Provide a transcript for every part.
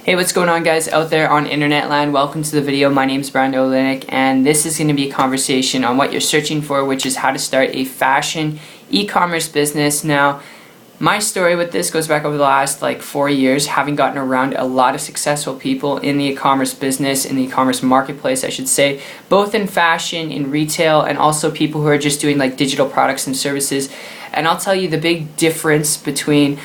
Hey, what's going on guys out there on internet land? Welcome to the video. My name is Brian Olenek and this is going to be a conversation on what you're searching for, which is how to start a fashion e-commerce business. Now, my story with this goes back over the last 4 years, having gotten around a lot of successful people in the e-commerce business, in the e-commerce marketplace I should say, both in fashion, in retail, and also people who are just doing digital products and services. And I'll tell you the big difference between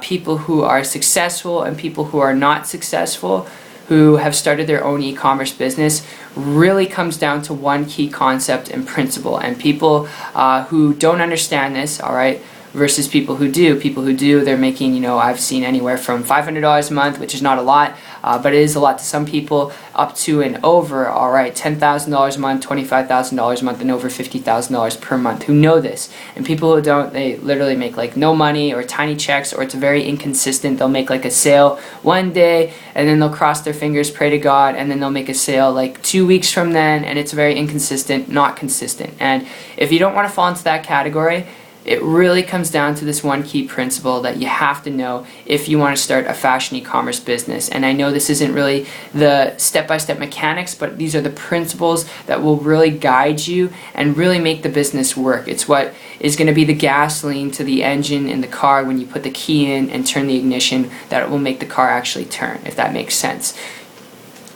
people who are successful and people who are not successful, who have started their own e-commerce business, really comes down to one key concept and principle. And people who don't understand this, alright, versus people who do. People who do, they're making, I've seen anywhere from $500 a month, which is not a lot, but it is a lot to some people, up to and over, alright, $10,000 a month, $25,000 a month, and over $50,000 per month, who know this. And people who don't, they literally make no money or tiny checks, or it's very inconsistent. They'll make a sale one day, and then they'll cross their fingers, pray to God, and then they'll make a sale 2 weeks from then, and it's very inconsistent, not consistent. And if you don't want to fall into that category, it really comes down to this one key principle that you have to know if you want to start a fashion e-commerce business. And I know this isn't really the step-by-step mechanics, but these are the principles that will really guide you and really make the business work. It's what is going to be the gasoline to the engine in the car when you put the key in and turn the ignition, that it will make the car actually turn, if that makes sense.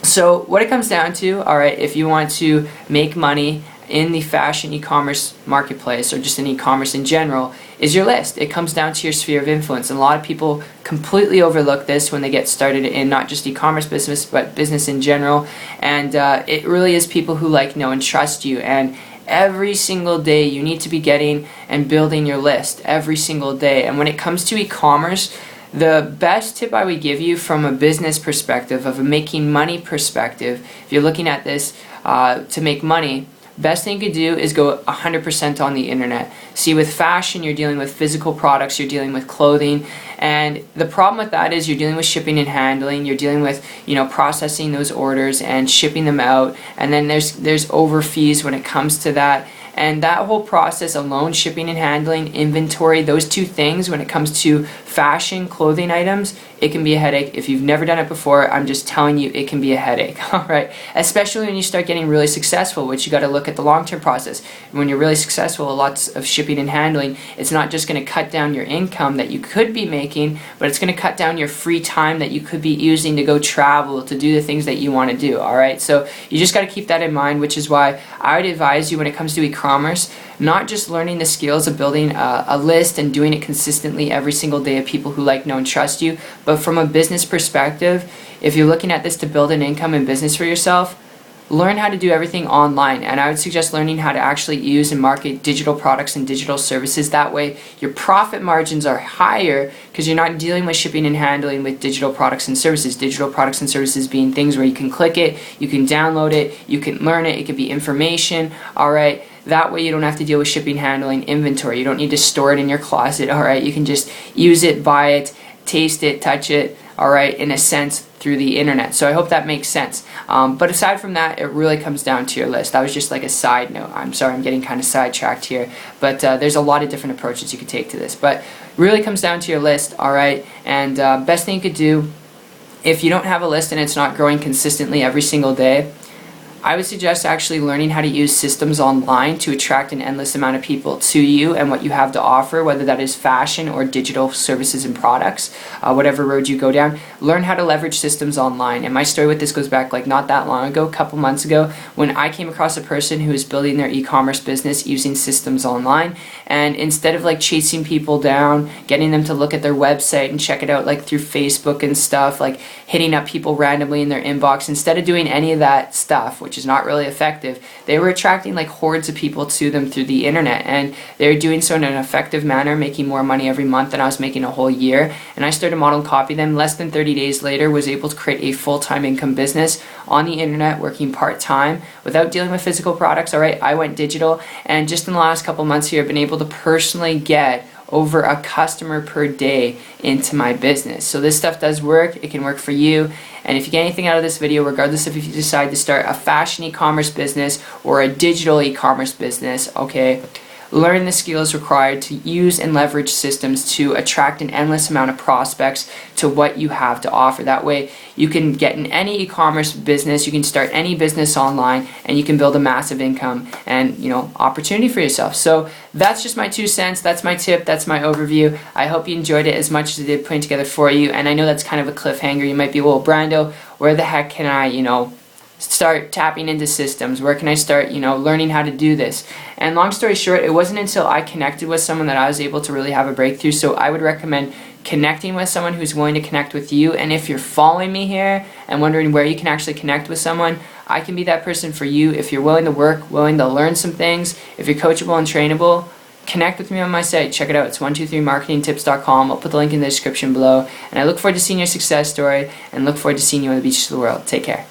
So what it comes down to, alright, if you want to make money in the fashion e-commerce marketplace, or just in e-commerce in general, is your list. It comes down to your sphere of influence, and a lot of people completely overlook this when they get started in not just e-commerce business, but business in general. And it really is people who know and trust you. And every single day you need to be getting and building your list every single day. And when it comes to e-commerce, the best tip I would give you from a business perspective, of a making money perspective, if you're looking at this to make money, best thing you could do is go 100% on the internet. See, with fashion, you're dealing with physical products, you're dealing with clothing, and the problem with that is you're dealing with shipping and handling, you're dealing with, processing those orders and shipping them out, and then there's over fees when it comes to that. And that whole process alone, shipping and handling, inventory, those two things, when it comes to fashion, clothing items, it can be a headache. If you've never done it before, I'm just telling you, it can be a headache, alright? Especially when you start getting really successful, which you got to look at the long-term process. When you're really successful, lots of shipping and handling, it's not just going to cut down your income that you could be making, but it's going to cut down your free time that you could be using to go travel, to do the things that you want to do, alright? So you just got to keep that in mind, which is why I would advise you, when it comes to e-commerce, not just learning the skills of building a list and doing it consistently every single day of people who know and trust you, but from a business perspective, if you're looking at this to build an income and business for yourself, learn how to do everything online. And I would suggest learning how to actually use and market digital products and digital services. That way your profit margins are higher, because you're not dealing with shipping and handling with digital products and services. Digital products and services being things where you can click it, you can download it, you can learn it, it could be information, alright? That way you don't have to deal with shipping, handling, inventory. You don't need to store it in your closet, alright? You can just use it, buy it, taste it, touch it, alright, in a sense, through the internet. So I hope that makes sense. But aside from that, it really comes down to your list. That was just a side note. I'm sorry, I'm getting kind of sidetracked here. But there's a lot of different approaches you could take to this. But really comes down to your list, alright? And best thing you could do, if you don't have a list and it's not growing consistently every single day, I would suggest actually learning how to use systems online to attract an endless amount of people to you and what you have to offer, whether that is fashion or digital services and products, whatever road you go down. Learn how to leverage systems online. And my story with this goes back not that long ago, a couple months ago, when I came across a person who was building their e-commerce business using systems online. And instead of chasing people down, getting them to look at their website and check it out through Facebook and stuff, hitting up people randomly in their inbox, instead of doing any of that stuff, which is not really effective, they were attracting hordes of people to them through the internet, and they were doing so in an effective manner, making more money every month than I was making a whole year. And I started model and copy them. Less than 30 days later, was able to create a full-time income business on the internet, working part-time without dealing with physical products. Alright, I went digital, and just in the last couple months here, I've been able to personally get over a customer per day into my business. So this stuff does work. It can work for you. And if you get anything out of this video, regardless if you decide to start a fashion e-commerce business or a digital e-commerce business, okay, learn the skills required to use and leverage systems to attract an endless amount of prospects to what you have to offer. That way you can get in any e-commerce business, you can start any business online, and you can build a massive income and opportunity for yourself. So that's just my 2 cents, that's my tip, that's my overview. I hope you enjoyed it as much as I did putting together for you, and I know that's kind of a cliffhanger. You might be, well, Brando, where the heck can I start tapping into systems? Where can I start learning how to do this? And long story short, it wasn't until I connected with someone that I was able to really have a breakthrough. So I would recommend connecting with someone who's willing to connect with you. And if you're following me here and wondering where you can actually connect with someone, I can be that person for you. If you're willing to work, willing to learn some things, if you're coachable and trainable, connect with me on my site. Check it out. It's 123marketingtips.com. I'll put the link in the description below. And I look forward to seeing your success story and look forward to seeing you on the beaches of the world. Take care.